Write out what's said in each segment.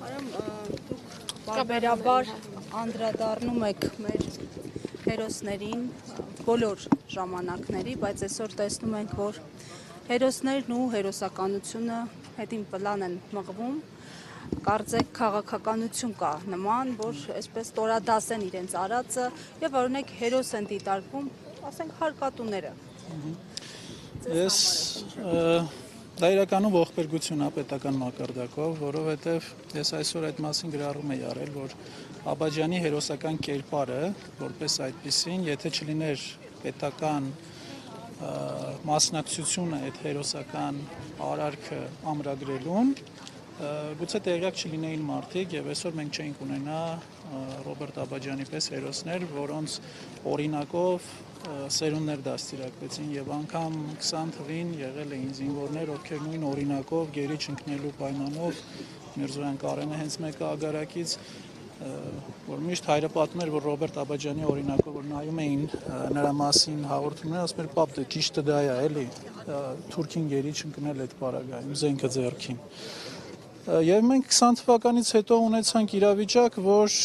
Արամ, դուք բարբերաբար անդրադառնում եք մեր հերոսներին բոլոր ժամանակների, բայց այսօր տեսնում ենք, որ հերոսներն ու հերոսականությունը հետին պլան են մղվում, կարծեք քաղաքականություն կա նման, որ այսպես տորադասեն իրենց արածը եւ օրինակ հերոս են դիտարկվում, ասենք հարկատուները։ Ես դա իրականում ողբերգություն է պետական մակարդակով, որովհետև ես այսօր այդ մասին գրառում եի արել, որ Աբաջյանի հերոսական կերպարը, որպես այդպիսին, եթե չլիներ պետական մասնակցությունը այդ հերոսական արարքը ամրագրելուն, գուցե տեղյակ չլինեին մարդիկ եւ այսօր մենք չենք ունենա Ռոբերտ Աբաջյանի պես հերոսներ, որոնց օրինակով սերունդներ դաստիարակվեցին եւ անգամ 20 թվին եղել էին զինվորներ, ովքեր նույն օրինակով գերի չընկնելու պայմանով Միրզոյան Կարենը հենց մեկը ագարակից որ միշտ հայրը պատմում էր, որ Ռոբերտ Աբաջյանի օրինակով որ նայում էին նրա մասին հաղորդումներ, ասում էր պապ դե ճիշտը դա է, էլի թուրքին գերի չընկնել այդ պարագայում, զենքը ձեռքին։ Եվ մենք 20 թվականից հետո ունեցանք իրավիճակ, որ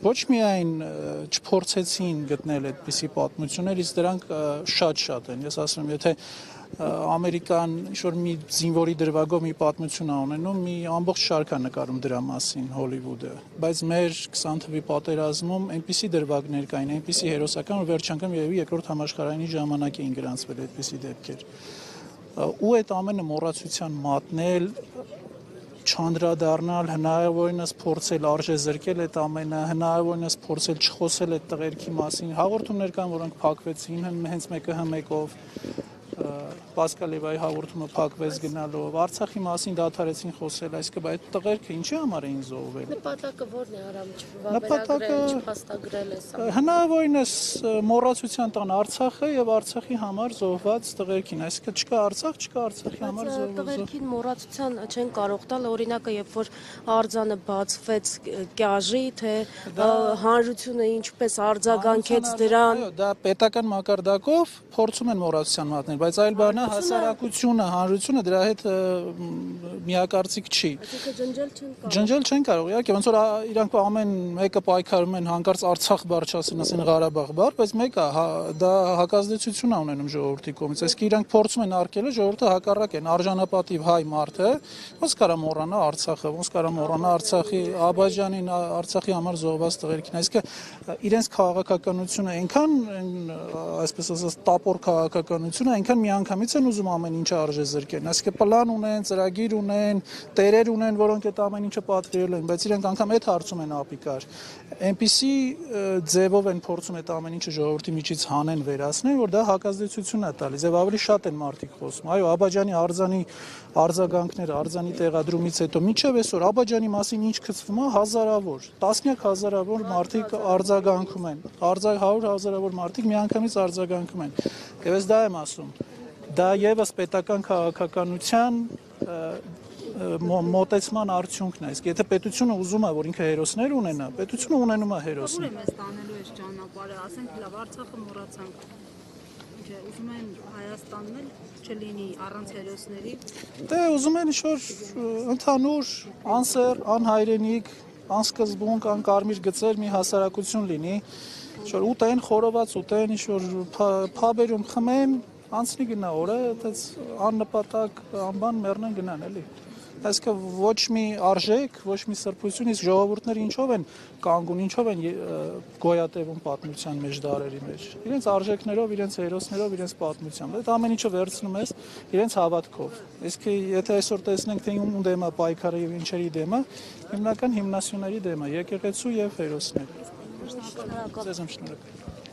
ոչ միայն չփորձեցին գտնել այդպիսի պատմություններ, իսկ դրանք շատ են։ Ես ասում եմ, եթե Ամերիկան ինչ-որ մի զինվորի դրվագով մի պատմություն է ունենում, մի ամբողջ շարք է նկարում դրա մասին Հոլիվուդը, բայց մեր 20 թվի պատերազմում այնպիսի դրվագներ կային, այնպիսի հերոսական, որ վերջ անգամ երևի երկրորդ համաշխարհայինի ժամանակ էին գրանցվել այդպիսի դեպքեր։ Ու այդ ամենը մոռացության մատնել, չանդրադառնալ, հնարավորինս փորձել արժեզրկել այդ ամենը, հնարավորինս փորձել չխոսել այդ տղերքի մասին։ Հաղորդումներ կան, որոնք փակվեցին, հենց մեկը հմեկով Պասկալևայի հաղորդումը փակվեց գնալով, Արցախի մասին դադարեցին խոսել, այսինքն այդ տղերքը ինչի համար էին զոհվել։ Նպատակը ո՞րն է, Արամ, չվավերագրել, չփաստագրել է սա։ Հնարավորինս մոռացության տան Արցախը եւ Արցախի համար զոհված տղերքին, այսինքն չկա Արցախ, չկա Արցախի համար զոհված։ Տղերքին մոռացության չեն կարող տալ, օրինակը, երբ որ արձանը բացվեց կյաժի, թե հանրությունը ինչպես արձագանքեց դրան։ Այո, դա պետական մակարդակով փորձում են մոռացության մատնել, բայց այլ բան է հասարակությունը, հանրությունը դրա հետ միակարծիք չի։ Ջնջել չեն կարող, իհարկե, ոնց որ իրանք ամեն մեկը պայքարում են հանկարծ Արցախ բառ չասեն, ասեն Ղարաբաղ բառ, բայց մեկը դա հակազդեցություն է ունենում ժողովրդի կողմից։ Այսինքն իրանք փորձում են արգելել, ժողովուրդը հակառակ են, արժանապատիվ հայ մարդը, ոնց կարա մոռանա Արցախը, ոնց կարա մոռանա Արցախի Աբաջյանին, Արցախի համար զոհված տղերքին։ Այսինքն իրենց քաղաքականությունը այնքան այսպես ասած տապոր քաղաքականությունը այնքան միանգամից են ուզում ամեն ինչը արժեզրկեն, այսինքն պլան ունեն, ծրագիր ունեն, տերեր ունեն, որոնք այդ ամեն ինչը պատվիրել են, բայց իրենք անգամ այդ հարցում են ապիկար։ Այնպիսի ձևով են փորձում այդ ամեն ինչը ժողովրդի միջից հանեն վերացնել, որ դա հակազդեցություն է տալիս եւ ավելի շատ են մարդիկ խոսում։ Այո, Աբաջյանի արձանի արձագանքները, արձանի տեղադրումից հետո մինչև այսօր Աբաջյանի մասին ինչ գծվում է, հազարավոր, տասնյակ հազարավոր մարդիկ արձագանքում են, 100,000 մարդիկ միանգամից արձագանքում են։ Եվ ես դա եմ ասում։ Դա եւս պետական քաղաքականության մոտեցման արդյունքն է։ Իսկ եթե պետությունը ուզում է, որ ինքը հերոսներ ունենա, պետությունը ունենում է հերոսներ։ Ո՞ր է մեզ տանելու այս ճանապարհը, ասենք լավ Արցախը մոռացանք։ Ինչ ուզում են Հայաստանն էլ չլինի առանց հերոսների։ Դե ուզում են ինչ-որ ընդհանուր անսեր, անհայրենիք, անսկզբունք, անկարմիր գծեր մի հասարակություն լինի, ինչ-որ ուտեն, խորոված ուտեն, ինչ-որ փաբերում խմեն, անցնի գնա օրը, այդպես աննպատակ անբան մեռնեն գնան, էլի։ Այսինքն ոչ մի արժեք, ոչ մի սրբություն, իսկ ժողովուրդները ինչով են կանգուն, ինչով են գոյատևում պատմության մեջ դարերի մեջ։ Իրենց արժեքներով, իրենց հերոսներով, իրենց պատմությամբ։ Այդ ամեն ինչը վերցնում ես իրենց հավատքով։ Իսկ եթե այսօր տեսնենք, թե ում դեմ է պայքարը եւ ինչերի դեմ է, հիմնական հիմնասյուների դեմ է, եկեղեցու եւ հերոսներ։ Շնորհակալ։ Ձեզ եմ շնորհակալ։